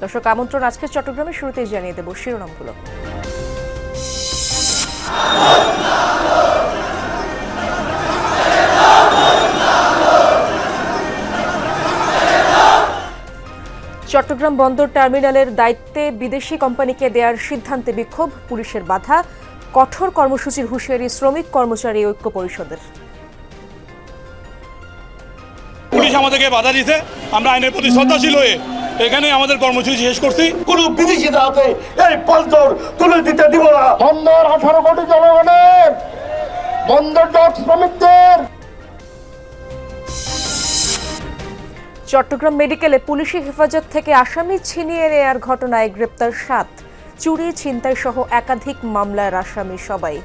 দর্শক আমন্ত্রণ আজকের চট্টগ্রামে শুরুতেই জানিয়ে দেব শিরোনামগুলো। চট্টগ্রাম বন্দর টার্মিনালের দায়িত্বে বিদেশি কোম্পানিকে দেওয়ার সিদ্ধান্তে বিক্ষোভ, পুলিশের বাধা, কঠোর কর্মসূচির হুঁশিয়ারি শ্রমিক কর্মচারী ঐক্য পরিষদের। পুলিশ আমাদেরকে বাধা দিতে, আমরা আইনের প্রতি শ্রদ্ধাশীল হয়ে এখানে আমাদের কর্মসূচি শেষ করছি। কোন বিদেশি হাতে এই বন্দর তুলে দিতে দিব না। বন্দর 18 কোটি জনগণের, বন্দর ডক শ্রমিকদের। চট্টগ্রাম মেডিকেলে পুলিশি হেফাজত থেকে আসামি ছিনিয়ে নেয়ার ঘটনায় গ্রেপ্তার 7, চুরি ছিনতাই সহ একাধিক মামলার আসামি সবাই।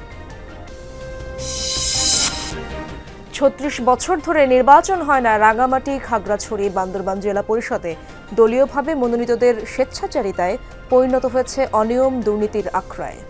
36 বছর ধরে নির্বাচন হয় না রাঙামাটি, খাগড়াছড়ি, বান্দরবান জেলা পরিষদে। দলীয়ভাবে মনোনীতদের স্বেচ্ছাচারিতায় পরিণত হয়েছে অনিয়ম দুর্নীতির আখড়ায়।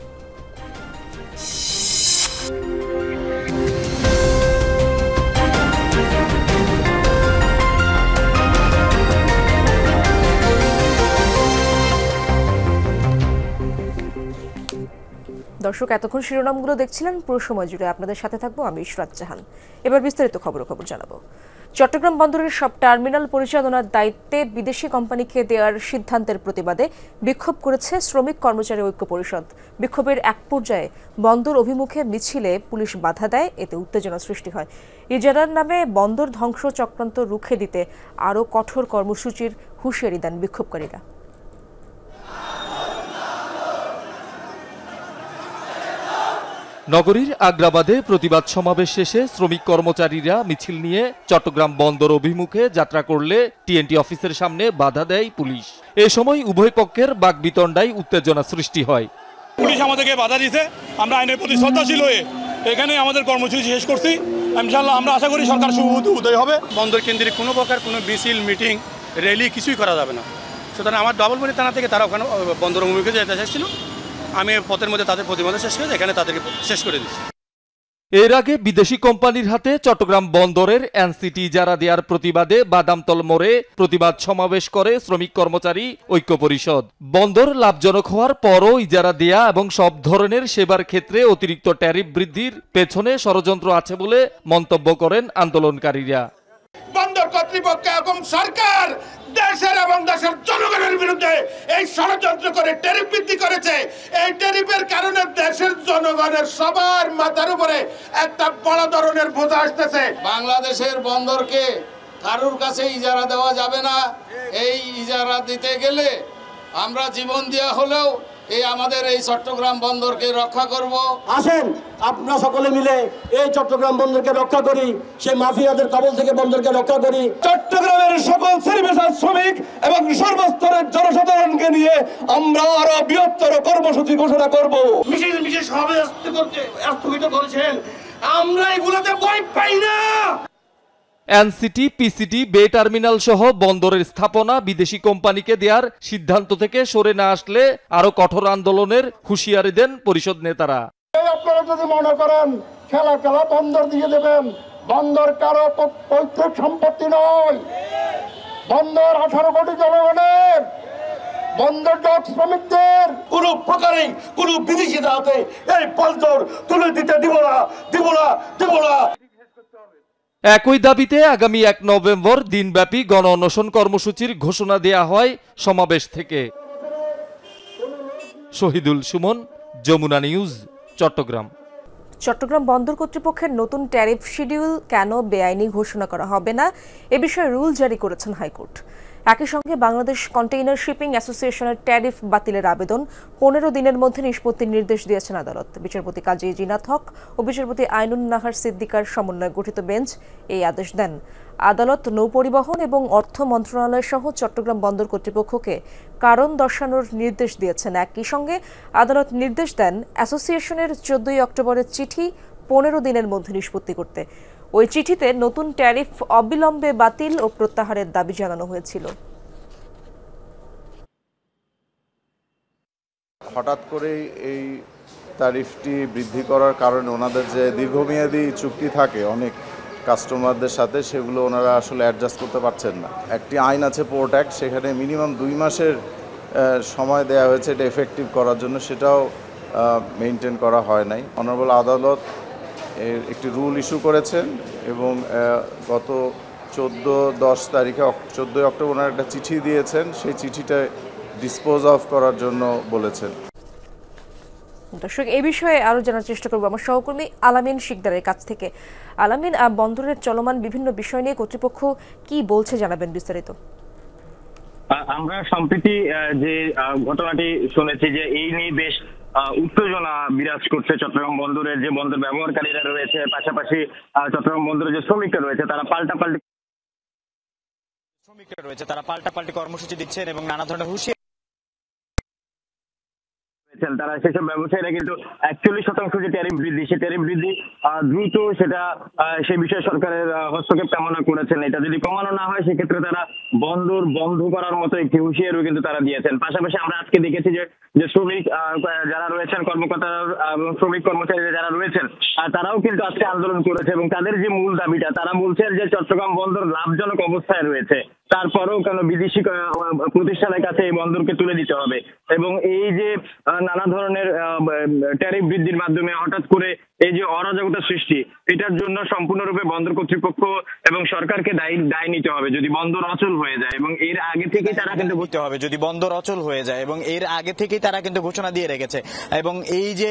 দর্শক, এতক্ষণ শিরোনামগুলো দেখছিলেন। পুরো সময় জুড়ে আপনাদের সাথে থাকবো আমি ইশরাত জাহান। এবার বিস্তারিত খবর জানাবো। চট্টগ্রাম বন্দরের সব টার্মিনাল পরিচালনার দায়িত্বে বিদেশি কোম্পানিকে দেওয়ার সিদ্ধান্তের প্রতিবাদে বিক্ষোভ করেছে শ্রমিক কর্মচারী ঐক্য পরিষদ। বিক্ষোভের এক পর্যায়ে বন্দর অভিমুখে মিছিলে পুলিশ বাধা দেয়, এতে উত্তেজনা সৃষ্টি হয়। ইজারার নামে বন্দর ধ্বংস চক্রান্ত রুখে দিতে আরও কঠোর কর্মসূচির হুঁশিয়ারি দেন বিক্ষোভকারীরা। নগরীর আগ্রাবাদে প্রতিবাদ সমাবেশ শেষে শ্রমিক কর্মচারীরা মিছিল নিয়ে চট্টগ্রাম বন্দর অভিমুখে যাত্রা করলে টিএনটি অফিসের সামনে বাধা দেয় পুলিশ। এ সময় উভয় পক্ষের বাকবিতণ্ডায় উত্তেজনা সৃষ্টি হয়। পুলিশ আমাদেরকে বাধা দিতে, আমরা আইনের প্রতি শ্রদ্ধাশীল হয়ে এখানে আমাদের কর্মসূচি শেষ করছি। ইনশাআল্লাহ আমরা আশা করি সরকার উদয় হবে। বন্দর কেন্দ্রে কোনো প্রকার কোনো মিছিল, মিটিং, র্যালি কিছুই করা যাবে না। সুতরাং আমার ডাবলমণি থানা থেকে তারা ওখানে বন্দর অভিমুখে যেতে চাইছিল। আমি পথের মধ্যে তাদের প্রতিবাদ শেষ করে এখানে তাদেরকে শেষ করে দিচ্ছি। এর আগে বিদেশি কোম্পানির হাতে চট্টগ্রাম বন্দরের এনসিটি ইজারা দেওয়ার প্রতিবাদে বাদামতল মোড়ে প্রতিবাদ সমাবেশ করে শ্রমিক কর্মচারী ঐক্য পরিষদ। বন্দর লাভজনক হওয়ার পরও ইজারা দেয়া এবং সব ধরনের সেবার ক্ষেত্রে অতিরিক্ত ট্যারিফ বৃদ্ধির পেছনে ষড়যন্ত্র আছে বলে মন্তব্য করেন আন্দোলনকারীরা। বন্দর কর্তৃপক্ষ এবং সরকার দেশের এবং দেশের জনগণের বিরুদ্ধে এই ষড়যন্ত্র করে ট্যারিফ বৃদ্ধি করেছে। এই ট্যারিফের কারণে দেশের জনগণের সবার মাথার উপরে একটা বড় ধরনের বোঝা আসতেছে। বাংলাদেশের বন্দরকে কারোর কাছে ইজারা দেওয়া যাবে না। এই ইজারা দিতে গেলে আমরা জীবন দেওয়া হলেও আমাদের এই চট্টগ্রাম বন্দরকে রক্ষা করব। আসেন আপনারা সকলে মিলে এই চট্টগ্রাম বন্দরকে রক্ষা করি, সেই মাফিয়াদের কবল থেকে বন্দরকে রক্ষা করি। চট্টগ্রামের সকল শ্রেণী-পেশার শ্রমিক এবং সর্বস্তরের জনসাধারণকে নিয়ে আমরা আরো বৃহত্তর কর্মসূচি ঘোষণা করব। মিছিল সমাবেশ স্থগিত করেছেন, আমরা এগুলোতে ভয় পাই না। এনসিটি, পিসিটি, বে টার্মিনাল সহ বন্দরের স্থাপনা বিদেশি কোম্পানিকে দেওয়ার সিদ্ধান্ত থেকে সরে না আসলে আরো কঠোর আন্দোলনের হুঁশিয়ারি দেন পরিষদ নেতারা। আপনারা যদি মনে করেন খেলা বন্দর দিয়ে দেবেন, বন্দর কারো পৈতৃক সম্পত্তি নয়। বন্দর 18 কোটি জনগণের, বন্দর ডক শ্রমিকদের। কোন প্রকারেই কোন বিদেশি হাতে এই বন্দর তুলে দিতে দিব না, দিব না, দিব না। একই দাবিতে আগামী 1 নভেম্বর দিনব্যাপী গণ অনশন কর্মসূচির ঘোষণা দেয়া হয় সমাবেশ থেকে। শহীদুল সুমন, যমুনা নিউজ, চট্টগ্রাম। চট্টগ্রাম বন্দর কর্তৃপক্ষের নতুন ট্যারিফ শিডিউল কেন বেআইনি ঘোষণা করা হবে না, এ বিষয়ে রুল জারি করেছেন হাইকোর্ট। একই সঙ্গে বাংলাদেশ কন্টেইনার শিপিং অ্যাসোসিয়েশনের ট্যারিফ বাতিলের আবেদন 15 দিনের মধ্যে নিষ্পত্তির নির্দেশ দিয়েছেন আদালত। বিচারপতি কাজী জিনাত হক ও বিচারপতি আইনুন নাহার সিদ্দিকার সমন্বয়ে গঠিত বেঞ্চ এই আদেশ দেন। আদালত নৌপরিবহন এবং অর্থ মন্ত্রণালয় সহ চট্টগ্রাম বন্দর কর্তৃপক্ষকে কারণ দর্শানোর নির্দেশ দিয়েছেন। একই সঙ্গে আদালত নির্দেশ দেন অ্যাসোসিয়েশনের 14 অক্টোবরের চিঠি 15 দিনের মধ্যে নিষ্পত্তি করতে। ওই চিঠিতে নতুন ট্যারিফ অবিলম্বে বাতিল ও প্রত্যাহারের দাবি জানানো হয়েছিল। হঠাৎ করে এই ট্যারিফটি বৃদ্ধি করার কারণে ওনাদের যে দীর্ঘমেয়াদী চুক্তি থাকে অনেক কাস্টমারদের সাথে, সেগুলো ওনারা আসলে অ্যাডজাস্ট করতে পারছেন না। একটি আইন আছে পোর্ট অ্যাক্ট, সেখানে মিনিমাম 2 মাসের সময় দেওয়া হয়েছে এটা এফেক্টিভ করার জন্য, সেটাও মেনটেন করা হয় নাই। অনারেবল আদালত একটি রুল ইস্যু করেছেন এবং গত 14-10 তারিখে 14 অক্টোবর ওনার একটা চিঠি দিয়েছেন, সেই চিঠিটা ডিসপোজ অফ করার জন্য বলেছেন। দর্শক, এই বিষয়ে আরো জানার চেষ্টা করবো আমার সহকর্মী আলামিন শিকদারের কাছ থেকে। আলামিন, বন্দরের চলমান বিভিন্ন বিষয় নিয়ে কর্তৃপক্ষ কি বলছে জানাবেন বিস্তারিত। আমরা সম্প্রতি যে ঘটনাটি শুনেছি যে এই নিয়ে বেশ উত্তেজনা বিরাজ করছে চট্টগ্রাম বন্দরের যে বন্দর ব্যবহারকারীরা রয়েছে, পাশাপাশি চট্টগ্রাম বন্দরের যে শ্রমিকরা রয়েছে তারা পাল্টাপাল্টি কর্মসূচি দিচ্ছেন এবং নানা ধরনের হুঁশিয়ারি। তারা সেসব ব্যবসায়ীরা কিন্তু 41% যে ট্যারিফ বৃদ্ধি, সেই ট্যারিফ বৃদ্ধি দ্রুত সেটা সেই বিষয়ে সরকারের হস্তক্ষেপ কামনা করেছেন। এটা যদি কমানো না হয় সেক্ষেত্রে তারা বন্দর বন্ধ করার মতো একটি হুঁশিয়ারিও কিন্তু তারা দিয়েছেন। পাশাপাশি আমরা আজকে দেখেছি যে শ্রমিক যারা রয়েছেন, কর্মকর্তা এবং শ্রমিক কর্মচারীরা যারা রয়েছেন তারাও কিন্তু আজকে আন্দোলন করেছে এবং তাদের যে মূল দাবিটা, তারা বলছেন যে চট্টগ্রাম বন্দর লাভজনক অবস্থায় রয়েছে, তারপরেও কেন বিদেশি প্রতিষ্ঠানের কাছে এই বন্দরকে তুলে দিতে হবে। এবং এই যে নানা ধরনের ট্যারিফ বৃদ্ধির মাধ্যমে হঠাৎ করে এই যে অরাজকতা সৃষ্টি, এটার জন্য সম্পূর্ণরূপে বন্দর কর্তৃপক্ষ এবং সরকারকে দায় নিতে হবে যদি বন্দর অচল হয়ে যায়। এবং এর আগে থেকেই তারা কিন্তু বুঝতে হবে যদি বন্দর অচল হয়ে যায়, এবং এর আগে থেকেই তারা কিন্তু ঘোষণা দিয়ে রেখেছে। এবং এই যে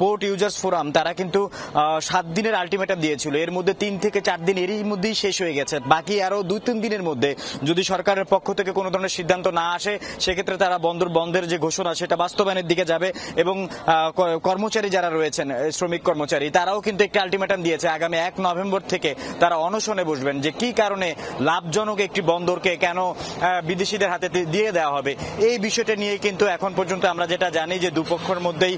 পোর্ট ইউজার্স ফোরাম, তারা কিন্তু 7 দিনের আলটিমেটাম দিয়েছিল, এর মধ্যে 3 থেকে 4 দিন এরই মধ্যেই শেষ হয়ে গেছে। বাকি আরো 2-3 দিনের মধ্যে যদি সরকারের পক্ষ থেকে কোনো ধরনের সিদ্ধান্ত না আসে সেক্ষেত্রে তারা বন্দর বন্ধের যে ঘোষণা সেটা বাস্তবায়নের দিকে যাবে। এবং কর্মচারী যারা রয়েছেন, শ্রমিক কর্মচারী, তারাও কিন্তু একটি আলটিমেটাম দিয়েছে, আগামী 1 নভেম্বর থেকে তারা অনশনে বসবেন যে কি কারণে লাভজনক একটি বন্দরকে কেন বিদেশিদের হাতে দিয়ে দেওয়া হবে। এই বিষয়টা নিয়ে কিন্তু এখন পর্যন্ত আমরা যেটা জানি যে দুপক্ষের মধ্যেই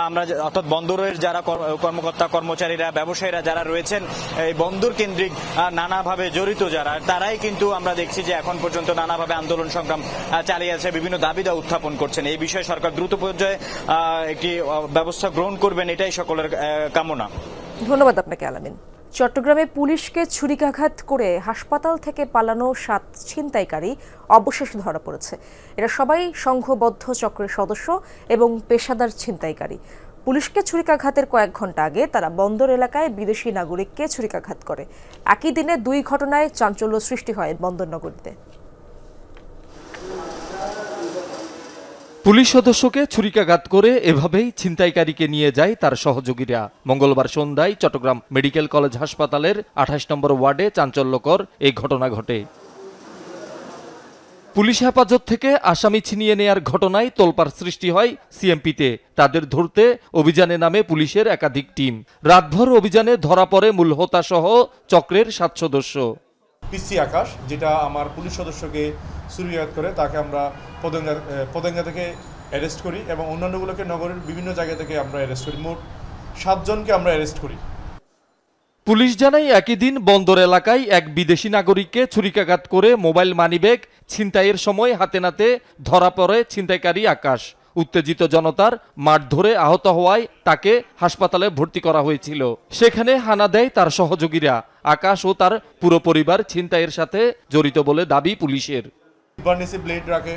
আমরা, অর্থাৎ বন্দরের যারা কর্মকর্তা কর্মচারীরা ব্যবসায়ীরা যারা রয়েছেন এই বন্দর কেন্দ্রিক নানাভাবে জড়িত যারা, তারাই কিন্তু আমরা দেখছি যে এখন পর্যন্ত নানাভাবে আন্দোলন সংগ্রাম চালিয়ে আছে, বিভিন্ন দাবিদা উত্থাপন করছেন। এই বিষয়ে সরকার দ্রুত পর্যায়ে একটি ব্যবস্থা গ্রহণ করবেন, এটাই সকলের কামনা। ধন্যবাদ আপনাকে আলামিন। চট্টগ্রামে পুলিশকে ছুরিকাঘাত করে হাসপাতাল থেকে পালানো 7 ছিনতাইকারী অবশেষে ধরা পড়েছে। এরা সবাই সংঘবদ্ধ চক্রের সদস্য এবং পেশাদার ছিনতাইকারী। পুলিশকে ছুরিকাঘাতের কয়েক ঘন্টা আগে তারা বন্দর এলাকায় বিদেশি নাগরিককে ছুরিকাঘাত করে। একই দিনে 2 ঘটনায় চাঞ্চল্য সৃষ্টি হয় বন্দরনগরীতে। পুলিশ সদস্যকে ছুরিকাঘাত করে এভাবেই ছিনতাইকারীকে নিয়ে যায় তার সহযোগীরা। মঙ্গলবার সন্ধ্যায় চট্টগ্রাম মেডিকেল কলেজ হাসপাতালের 28 নম্বর ওয়ার্ডে চাঞ্চল্যকর এই ঘটনা ঘটে। পুলিশ হেফাজত থেকে আসামি ছিনিয়ে নেয়ার ঘটনায় তোলপাড় সৃষ্টি হয় সিএমপিতে। তাদের ধরতে অভিযানে নামে পুলিশের একাধিক টিম। রাতভর অভিযানে ধরা পড়ে মূল হোতা সহ চক্রের 7 সদস্য। পিসি আকাশ, যেটা আমার পুলিশ সদস্যকে ছুরিকাঘাত করে, তাকে আমরা পতেঙ্গা থেকে অ্যারেস্ট করি এবং অন্যান্যগুলোকে নগরের বিভিন্ন জায়গা থেকে আমরা অ্যারেস্ট করি। মোট 7 জনকে আমরা অ্যারেস্ট করি। পুলিশ জানায় একই দিন বন্দর এলাকায় এক বিদেশি নাগরিককে ছুরিকাঘাত করে মোবাইল মানিব্যাগ ছিনতাইয়ের সময় হাতে নাতে ধরা পড়ে ছিনতাইকারী আকাশ। উত্তেজিত জনতার মাঠ ধরে আহত হওয়ায় তাকে হাসপাতালে ভর্তি করা হয়েছিল। সেখানে হানা দেয় তার সহযোগীরা। আকাশ ও তার পুরো পরিবার ছিনতাইয়ের সাথে জড়িত বলে দাবি পুলিশের। বার্নিসি ব্লেড রাখে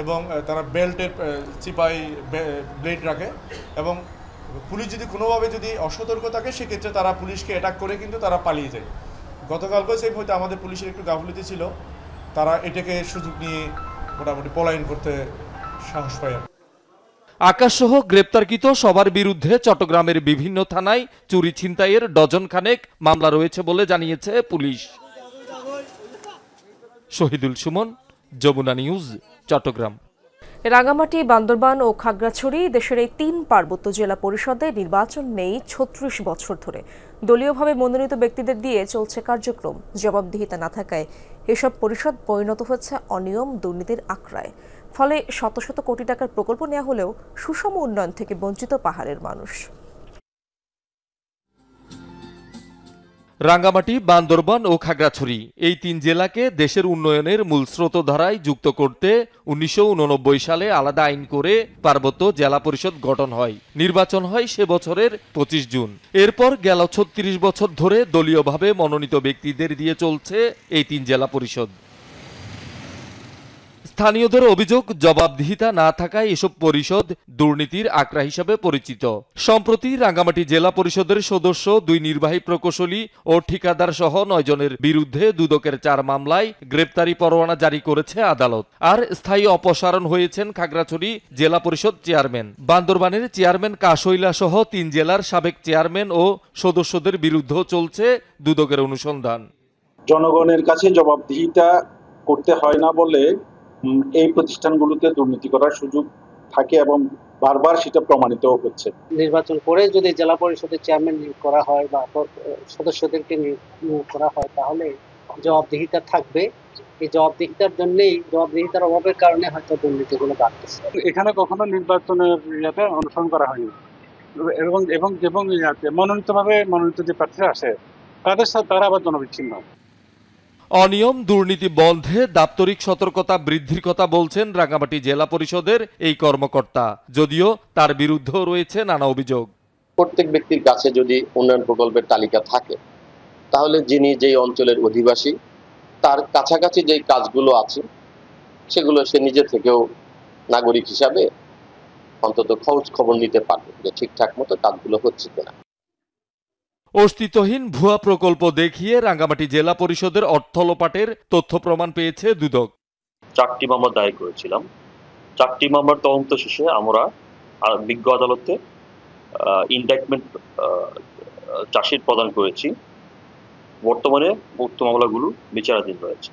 এবং তারা বেল্টের চিপাই ব্লেড রাখে, এবং পুলিশ যদি কোনোভাবে যদি অসতর্ক থাকে সেক্ষেত্রে তারা পুলিশকে অ্যাটাক করে কিন্তু তারা পালিয়ে যায়। গতকালকে সেই হয়তো আমাদের পুলিশের একটু গাফিলতি ছিল, তারা এটাকে সুযোগ নিয়ে মোটামুটি পলায়ন করতে সাহস পায়। আকাশ সহ গ্রেপ্তারকৃত সবার বিরুদ্ধে চট্টগ্রামের বিভিন্ন থানায় চুরি ছিনতাইয়ের ডজন খানেক মামলা রয়েছে বলে জানিয়েছে পুলিশ। শহীদুল সুমন, যমুনা নিউজ, চট্টগ্রাম। রাঙামাটি, বান্দরবান ও খাগড়াছড়ি দেশের এই 3 পার্বত্য জেলা পরিষদে নির্বাচন নেই 36 বছর ধরে। দলীয়ভাবে মনোনীত ব্যক্তিদের দিয়ে চলছে কার্যক্রম। জবাবদিহিতা না থাকায় এসব পরিষদ পরিণত হচ্ছে অনিয়ম দুর্নীতির আখড়ায়। ফলে শত শত কোটি টাকার প্রকল্প নেওয়া হলেও সুষম উন্নয়ন থেকে বঞ্চিত পাহাড়ের মানুষ। রাঙ্গামাটি, বান্দরবান ও খাগড়াছড়ি এই 3 জেলাকে দেশের উন্নয়নের মূল স্রোতধারায় যুক্ত করতে 1989 সালে আলাদা আইন করে পার্বত্য জেলা পরিষদ গঠন হয়। নির্বাচন হয় সে বছরের 25 জুন। এরপর গেল 36 বছর ধরে দলীয়ভাবে মনোনীত ব্যক্তিদের দিয়ে চলছে এই 3 জেলা পরিষদ। স্থানীয়দের অভিযোগ, জবাবদিহিতা না থাকায় এসব পরিষদ দুর্নীতির আকড়া হিসাবে পরিচিত। সম্প্রতি রাঙ্গামাটি জেলা পরিষদের সদস্য, 2 নির্বাহী প্রকৌশলী ও ঠিকাদার সহ 9 জনের বিরুদ্ধে দুদকের 4 মামলায় গ্রেপ্তারি পরোয়ানা জারি করেছে আদালত। আর স্থায়ী অপসারণ হয়েছেন খাগড়াছড়ি জেলা পরিষদ চেয়ারম্যান। বান্দরবানের চেয়ারম্যান কাশৈলা সহ 3 জেলার সাবেক চেয়ারম্যান ও সদস্যদের বিরুদ্ধেও চলছে দুদকের অনুসন্ধান। জনগণের কাছে জবাবদিহিতা করতে হয় না বলে এই প্রতিষ্ঠানগুলোতে দুর্নীতি করার সুযোগ থাকে এবং বারবার সেটা প্রমাণিত হচ্ছে। নির্বাচন করে যদি জেলা পরিষদের চেয়ারম্যান নিয়োগ করা হয় বা সদস্যদেরকে নিয়োগ করা হয় তাহলে জবাবদিহিতা থাকবে। এই জবাবদিহিতার অভাবের কারণে হয়তো দুর্নীতিগুলো বাড়তেছে। এখানে কখনো নির্বাচনের অনুসরণ করা হয়নি এবং মনোনীত যে প্রার্থীরা আসে তাদের সাথে তারা আবার জনবিচ্ছিন্ন। অনিয়ম দুর্নীতি বন্ধে দাপ্তরিক সতর্কতা বৃদ্ধির কথা বলছেন রাঙ্গামাটি জেলা পরিষদের এই কর্মকর্তা, যদিও তার বিরুদ্ধেও রয়েছে নানা অভিযোগ। প্রত্যেক ব্যক্তির কাছে যদি উন্নয়ন প্রকল্পের তালিকা থাকে তাহলে যিনি যেই অঞ্চলের অধিবাসী তার কাছাকাছি যেই কাজগুলো আছে সেগুলো সে নিজে থেকেও নাগরিক হিসাবে অন্তত খোঁজ খবর নিতে পারবে যে ঠিকঠাক মতো কাজগুলো হচ্ছে কিনা। অস্তিত্বহীন ভুয়া প্রকল্প দেখিয়ে রাঙ্গামাটি জেলা পরিষদের অর্থ লোপাটের তথ্য প্রমাণ পেয়েছে দুদক। 4টি মামলা দায়ের করেছিলাম। 4টি মামলার তদন্ত শেষে আমরা বিজ্ঞ আদালতে ইনডাইটমেন্ট চার্জশিট প্রদান করেছি। বর্তমানে উক্ত মামলাগুলো বিচারাধীন রয়েছে।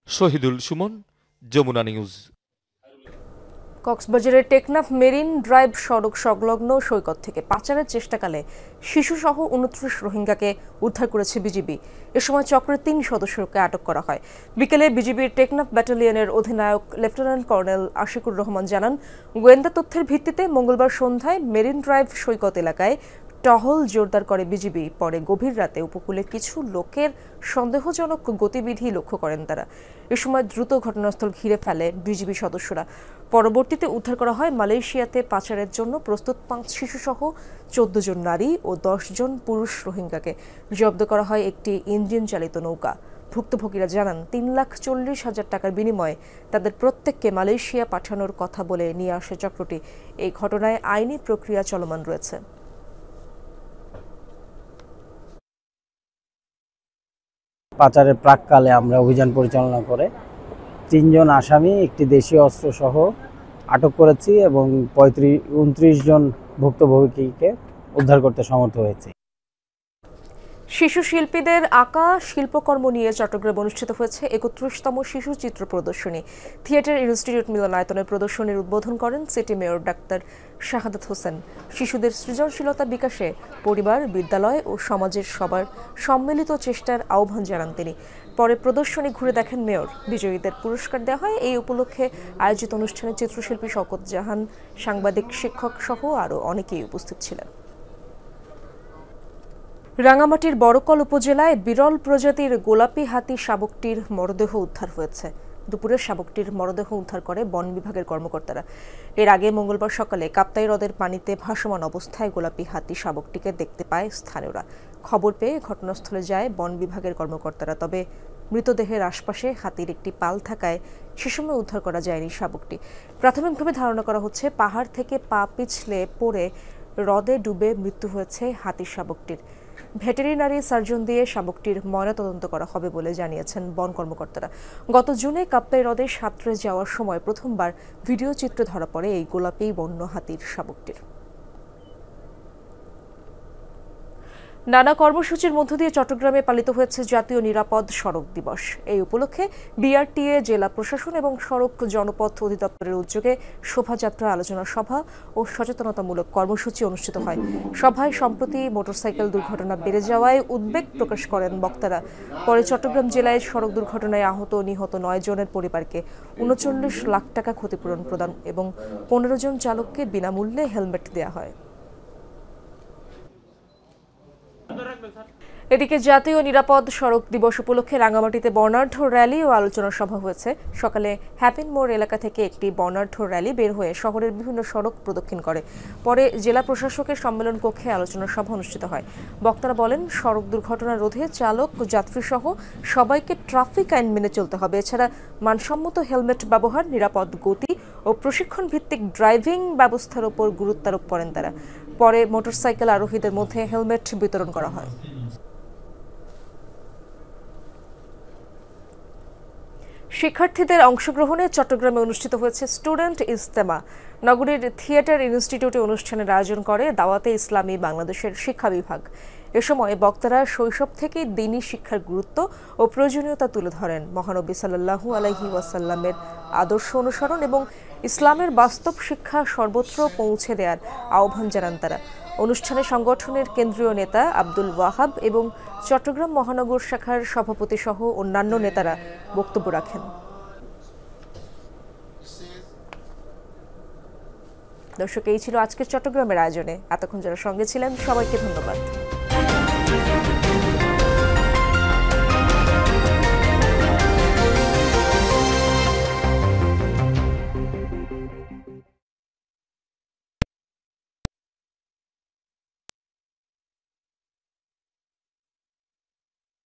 শহীদুল সুমন, যমুনা নিউজ। কক্সবাজারের টেকনাফ মেরিন ড্রাইভ সড়ক সংলগ্ন সৈকত থেকে পাচারের চেষ্টাকালে শিশুসহ 29 রোহিঙ্গাকে উদ্ধার করেছে বিজিবি। এ সময় চক্রের 3 সদস্যকে আটক করা হয়। বিকেলে বিজিবির টেকনাফ ব্যাটালিয়নের অধিনায়ক লেফটেন্যান্ট কর্নেল আশিকুর রহমান জানান, গোয়েন্দা তথ্যের ভিত্তিতে মঙ্গলবার সন্ধ্যায় মেরিন ড্রাইভ সৈকত এলাকায় টহল জোরদার করে বিজিবি। পরে গভীর রাতে উপকূলে কিছু লোকের সন্দেহজনক গতিবিধি লক্ষ্য করেন তারা। এ সময় দ্রুত ঘটনাস্থল ঘিরে ফেলে বিজিবি সদস্যরা। পরবর্তীতে উদ্ধার করা হয় মালয়েশিয়াতে পাচারের জন্য প্রস্তুত 5 শিশুসহ 14 জন নারী ও 10 জন পুরুষ রোহিঙ্গাকে। জব্দ করা হয় একটি ইঞ্জিন চালিত নৌকা। ভুক্তভোগীরা জানান 3,40,000 টাকার বিনিময়ে তাদের প্রত্যেককে মালয়েশিয়া পাঠানোর কথা বলে নিয়ে আসে চক্রটি। এই ঘটনায় আইনি প্রক্রিয়া চলমান রয়েছে। পাচারের প্রাককালে আমরা অভিযান পরিচালনা করে 3 জন আসামি, একটি দেশীয় অস্ত্র সহ আটক করেছি এবং 29 জন ভুক্তভোগীকে উদ্ধার করতে সমর্থ হয়েছি। শিশু শিল্পীদের আঁকা শিল্পকর্ম নিয়ে চট্টগ্রামে অনুষ্ঠিত হয়েছে 31তম শিশু চিত্র প্রদর্শনী। থিয়েটার ইনস্টিটিউট মিলনায়তনের প্রদর্শনীর উদ্বোধন করেন city mayor doctor Shahadat Hossain. শিশুদের সৃজনশীলতা বিকাশে পরিবার, বিদ্যালয় ও সমাজের সবার সম্মিলিত চেষ্টার আহ্বান জানান তিনি। পরে প্রদর্শনী ঘুরে দেখেন মেয়র। বিজয়ীদের পুরস্কার দেওয়া হয়। এই উপলক্ষে আয়োজিত অনুষ্ঠানে চিত্রশিল্পী শওকত জাহান, সাংবাদিক, শিক্ষক সহ আরও অনেকেই উপস্থিত ছিলেন। রাঙ্গামাটির বড়কল উপজেলায় বিরল প্রজাতির গোলাপি হাতি শাবকটির মরদেহ উদ্ধার হয়েছে। দুপুরে শাবকটির মরদেহ উদ্ধার করে বন বিভাগের কর্মকর্তারা। এর আগে মঙ্গলবার সকালে কাপ্তাই হ্রদের পানিতে ভাসমান অবস্থায় গোলাপি হাতি শাবকটিকে দেখতে পায় স্থানীয়রা। খবর পেয়ে ঘটনাস্থলে যায় বন বিভাগের কর্মকর্তারা। তবে মৃতদেহের আশপাশে হাতির একটি পাল থাকায় সে সময় উদ্ধার করা যায়নি শাবকটি। প্রাথমিকভাবে ধারণা করা হচ্ছে পাহাড় থেকে পা পিছলে পড়ে হ্রদে ডুবে মৃত্যু হয়েছে হাতির শাবকটির। ভেটেরিনারি সার্জন দিয়ে শাবকটির ময়নাতদন্ত করা হবে বলে জানিয়েছেন বন কর্মকর্তারা। গত জুনে কাপ্তাই হ্রদে সাঁতরে যাওয়ার সময় প্রথমবার ভিডিও চিত্রে ধরা পড়ে এই গোলাপি বন্য হাতির শাবকটির। নানা কর্মসূচির মধ্য দিয়ে চট্টগ্রামে পালিত হয়েছে জাতীয় নিরাপদ সড়ক দিবস। এই উপলক্ষে বিআরটিএ, জেলা প্রশাসন এবং সড়ক জনপথ অধিদপ্তরের উদ্যোগে শোভাযাত্রা, আলোচনা সভা ও সচেতনতামূলক কর্মসূচি অনুষ্ঠিত হয়। সভায় সম্প্রতি মোটরসাইকেল দুর্ঘটনা বেড়ে যাওয়ায় উদ্বেগ প্রকাশ করেন বক্তারা। পরে চট্টগ্রাম জেলায় সড়ক দুর্ঘটনায় আহত নিহত 9 জনের পরিবারকে 39 লাখ টাকা ক্ষতিপূরণ প্রদান এবং 15 জন চালককে বিনামূল্যে হেলমেট দেওয়া হয়। এদিকে জাতীয় নিরাপদ সড়ক দিবস উপলক্ষে রাঙামাটিতে বর্ণাঢ্য র্যালি ও আলোচনা সভা হয়েছে। সকালে হ্যাপিন মোড় এলাকা থেকে একটি বর্ণাঢ্য র্যালি বের হয়ে শহরের বিভিন্ন সড়ক প্রদক্ষিণ করে। পরে জেলা প্রশাসকের সম্মেলন কক্ষে আলোচনা সভা অনুষ্ঠিত হয়। বক্তারা বলেন, সড়ক দুর্ঘটনা রোধে চালক ও যাত্রী সহ সবাইকে ট্রাফিক আইন মেনে চলতে হবে। এছাড়া মানসম্মত হেলমেট ব্যবহার, নিরাপদ গতি ও প্রশিক্ষণ ভিত্তিক ড্রাইভিং ব্যবস্থার উপর গুরুত্ব আরোপ করেন তারা। পরে মোটরসাইকেল আরোহীদের মধ্যে হেলমেট বিতরণ করা হয়। শিক্ষার্থীদের অংশগ্রহণে চট্টগ্রামে অনুষ্ঠিত হয়েছে স্টুডেন্ট ইজতেমা। নগরীর থিয়েটার ইনস্টিটিউটে অনুষ্ঠানের আয়োজন করে দাওয়াতে ইসলামী বাংলাদেশের শিক্ষা বিভাগ। এ সময় বক্তারা শৈশব থেকেই দ্বীনি শিক্ষার গুরুত্ব ও প্রয়োজনীয়তা তুলে ধরেন। মহানবী সাল্লাল্লাহু আলাইহি ওয়াসাল্লামের আদর্শ অনুসরণ এবং ইসলামের বাস্তব শিক্ষা সর্বত্র পৌঁছে দেওয়ার আহ্বান জানান তারা। অনুষ্ঠানে সংগঠনের কেন্দ্রীয় নেতা আব্দুল ওয়াহাব এবং চট্টগ্রাম মহানগর শাখার সভাপতি সহ অন্যান্য নেতারা বক্তব্য রাখেন। দর্শক, এই ছিল আজকের চট্টগ্রামের আয়োজনে। এতক্ষণ যারা সঙ্গে ছিলেন সবাইকে ধন্যবাদ।